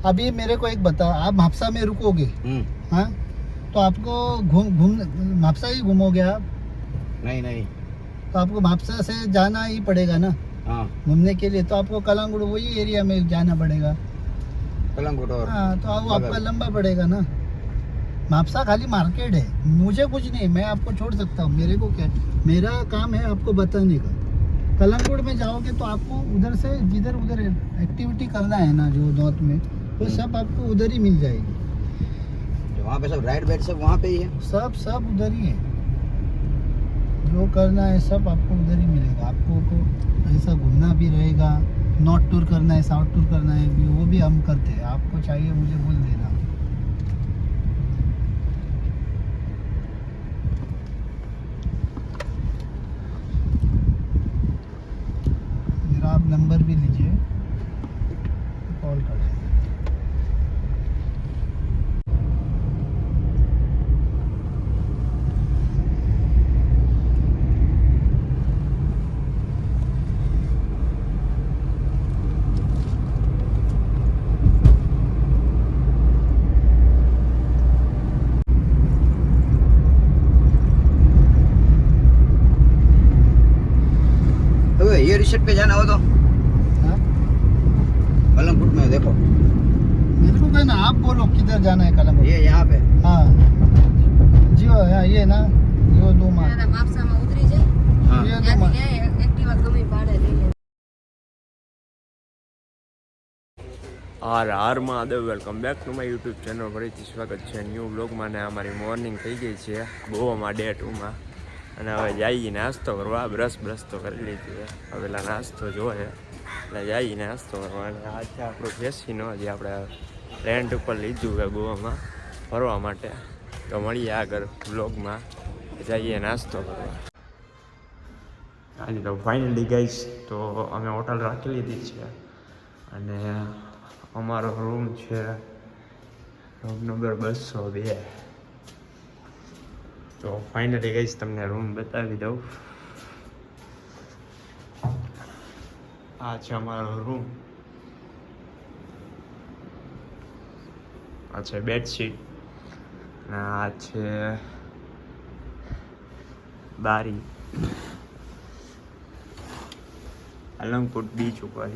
अभी मेरे को एक बता, आप म्हापसा में रुकोगे, हाँ, तो आपको घूम म्हापसा ही घूमोगे आप? नहीं तो आपको म्हापसा से जाना ही पड़ेगा ना हाँ घूमने के लिए, तो आपको कलांगुड़ वही एरिया में जाना पड़ेगा। कलंगुट और हाँ, तो वो आपका लंबा पड़ेगा ना। म्हापसा खाली मार्केट है, मुझे कुछ नहीं, मैं आपको छोड़ सकता हूँ, मेरे को क्या, मेरा काम है आपको बताने का। कलंगुड़ में जाओगे तो आपको उधर से जिधर उधर एक्टिविटी करना है ना, जो नॉर्थ में, वो सब आपको उधर ही मिल जाएगी। वहाँ पे सब राइड बेड सब वहाँ पे ही है, सब उधर ही है, जो करना है सब आपको उधर ही मिलेगा। आपको को ऐसा घूमना भी रहेगा, नॉर्थ टूर करना है, साउथ टूर करना है, वो भी हम करते हैं। आपको चाहिए मुझे बोल देना। मेरा आप नंबर भी लीजिए, कॉल कर लें। तो ये रिसेट पे जाना हो तो हाँ? कलंगुट में देखो, मेरे को कहना, आप बोलो किधर जाना है कलंगुड़। ये यहाँ पे हाँ जी, हाँ ये ना, यो दो मार, માપસામાં ઉતરી જાય हाँ ये दो ત્યાંથી मार। ક્યાંય એક્ટિવા ગમે એ ભાડે લઈ લે R Mahadev, welcome back to my YouTube channel. ફરીથી સ્વાગત છે ન્યૂ બ્લોગમાં. ને અમારી મોર્નિંગ થઈ ગઈ છે ગોવામાં ડે 2માં, અને હવે જઈએ નાસ્તો કરવા. બ્રશ તો કરી લીધી છે, હવે પેલા નાસ્તો જોઈએ એટલે જઈએ નાસ્તો કરવા. અને આ છે આપણું ફેસીનો, જે આપણે રેન્ટ ઉપર લીધું છે ગોવામાં ફરવા માટે. તો મળીએ આગળ બ્લોગમાં, જઈએ નાસ્તો કરવા. આજે તો ફાઇનલી ગાઈસ, તો અમે હોટલ રાખી લીધી છે, અને અમારો રૂમ છે રૂમ નંબર 202. તો ફાઇનલી ગઈશ, તમને રૂમ બતાવી દઉં. આ છે અમારો રૂમ, આ છે બેડશીટ, અને આ છે બારી. અલંગપુટ બીચ ઉપર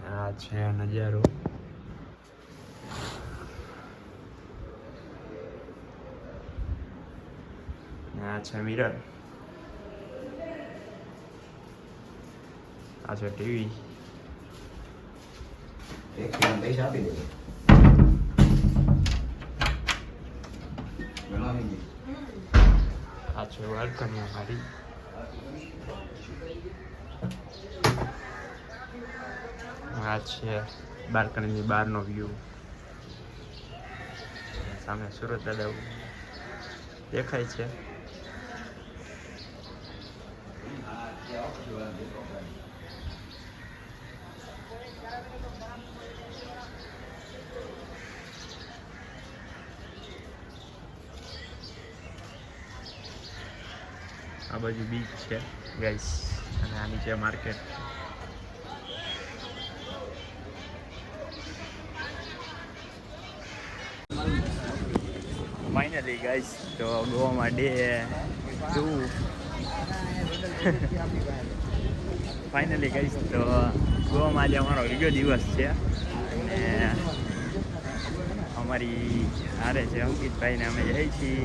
આ છે નજારો. આ છે મિરર, આ છે ટીવી, एक पैसा આપી દેજો બનાવી આ છે બાલ્કની અમારી. આ છે બાલ્કનીની બહારનો વ્યૂ. સામે સુરત દાદા દેખાય છે. આ બાજુ બીચ છે ગાઈસ, અને આ નીચે માર્કેટ. ફાઇનલી ગાઈસ, તો ગોવામાં ડે 2 ફાઇનલી ગાઈસ, તો ગોવામાં આજે અમારો બીજો દિવસ છે, અને અમારી હારે છે અંકિતભાઈને. અમે જઈએ છીએ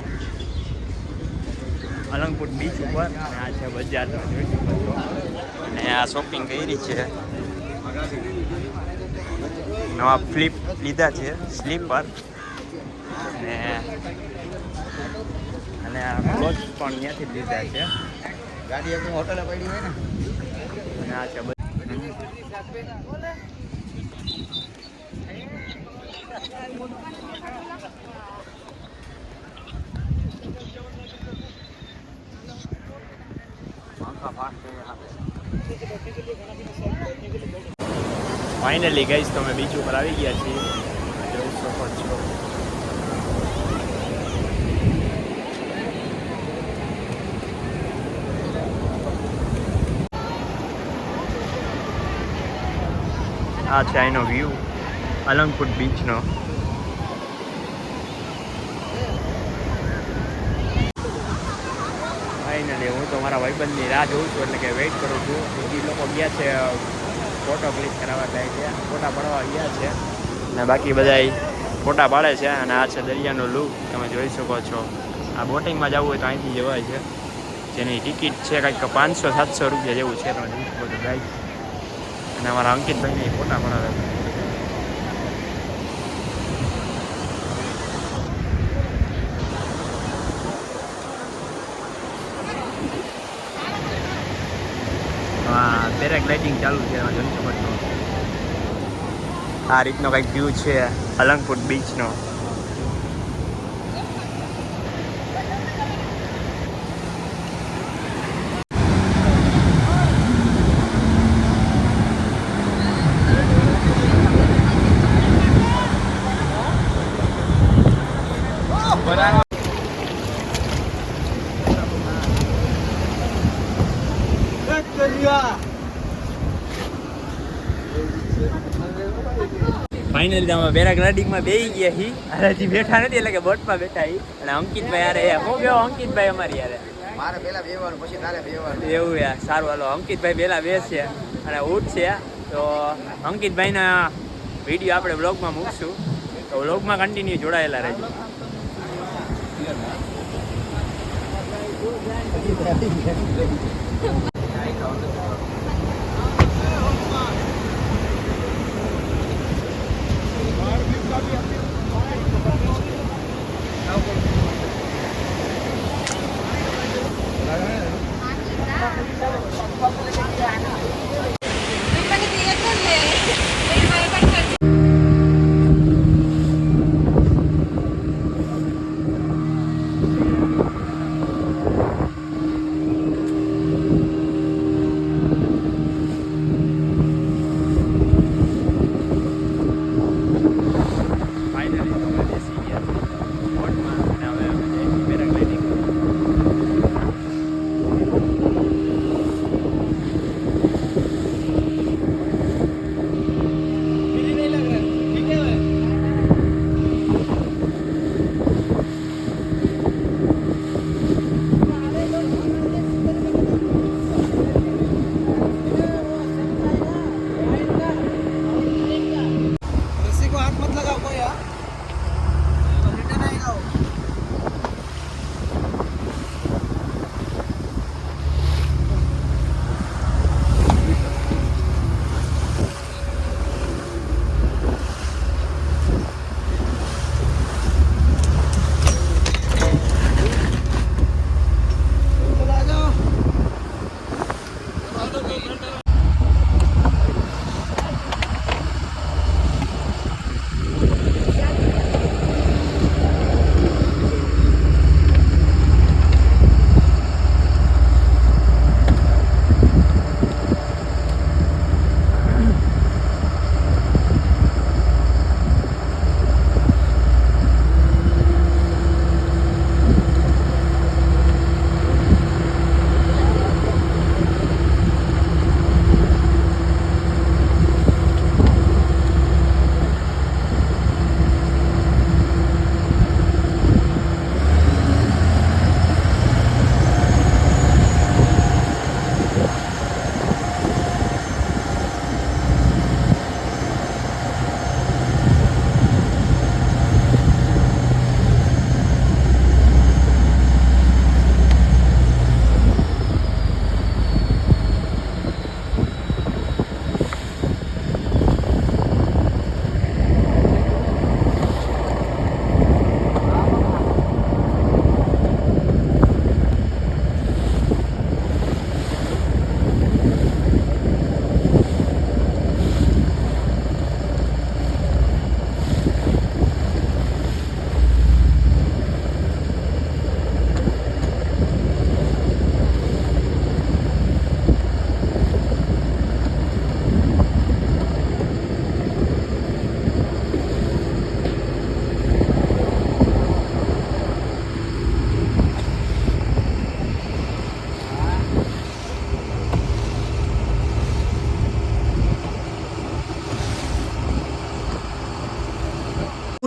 અલંગપુટ બીચ ઉપર, અને આ છે બજાર, તમે જોઈ શકો છો. અને આ શોપિંગ કરી છે, નવા ફ્લિપ લીધા છે, સ્લીપર, અને આ ક્લોથ પણ ત્યાંથી જ લીધા છે. ગાડી આપણી હોટલે પડી હોય ને, અને આ છે ફાઇનલી ગઈશ, તો અમે બીચ ઉપર આવી ગયા છીએ, જોઈ શકો છો. આ છે અહીંનો વ્યૂ. અલંગપુટ બીચનો. ફાઇનલી હું તો મારા ભાઈબંધની રાહ જોઉં છું, એટલે કે વેઇટ કરું છું. એ લોકો ગયા છે ફોટો ક્લિક કરાવવા જાય છે, ફોટા પાડવા ગયા છે, અને બાકી બધા ફોટા પાડે છે. અને આ છે દરિયાનો લુક, તમે જોઈ શકો છો. આ બોટિંગમાં જવું હોય તો અહીંથી જવાય છે, જેની ટિકિટ છે કંઈક 500-700 રૂપિયા જેવું છે. તમે જોઈ શકો છો ગાઈસ. અને અમારા અંકિતભાઈને ફોટા પડાવે છે. હા, પેરાગ્લાઇડિંગ ચાલુ છે, તમે જોઈ શકો છો. આ રીતનો કંઈક વ્યૂ છે અલંગપુટ બીચનો. ફાઇનલી તમે પેરાગ્લાઇડિંગમાં બેસી ગયા હી, હજી બેઠા નથી, એટલે કે બોટમાં બેઠા હી. અને અંકિતભાઈ યારે હું ગયો અંકિતભાઈ અમારી યારે મારે પેલા બેવાનું પછી તારે બેવાનું. એવું યાર, સારું હાલો. અંકિતભાઈ પહેલા બેસે અને ઉઠશે તો અંકિતભાઈના વિડીયો આપણે વ્લોગમાં મૂકશું, તો વ્લોગમાં કન્ટિન્યુ જોડાયેલા રહેજો.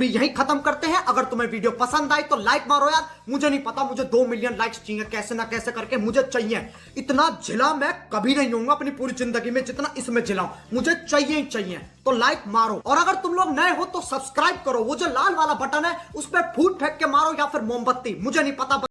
पूरी यही खत्म करते हैं। अगर तुम्हें वीडियो पसंद आई तो लाइक मारो यार, मुझे नहीं पता, मुझे 2 मिलियन लाइक्स चाहिए, कैसे ना कैसे करके मुझे चाहिए। इतना झिला मैं कभी नहीं होऊंगा अपनी पूरी जिंदगी में जितना इसमें झिलाऊं, मुझे चाहिए ही चाहिए। तो लाइक मारो, और अगर तुम लोग नए हो तो सब्सक्राइब करो, वो जो लाल वाला बटन है उस पर फूट फेंक के मारो या फिर मोमबत्ती, मुझे नहीं पता।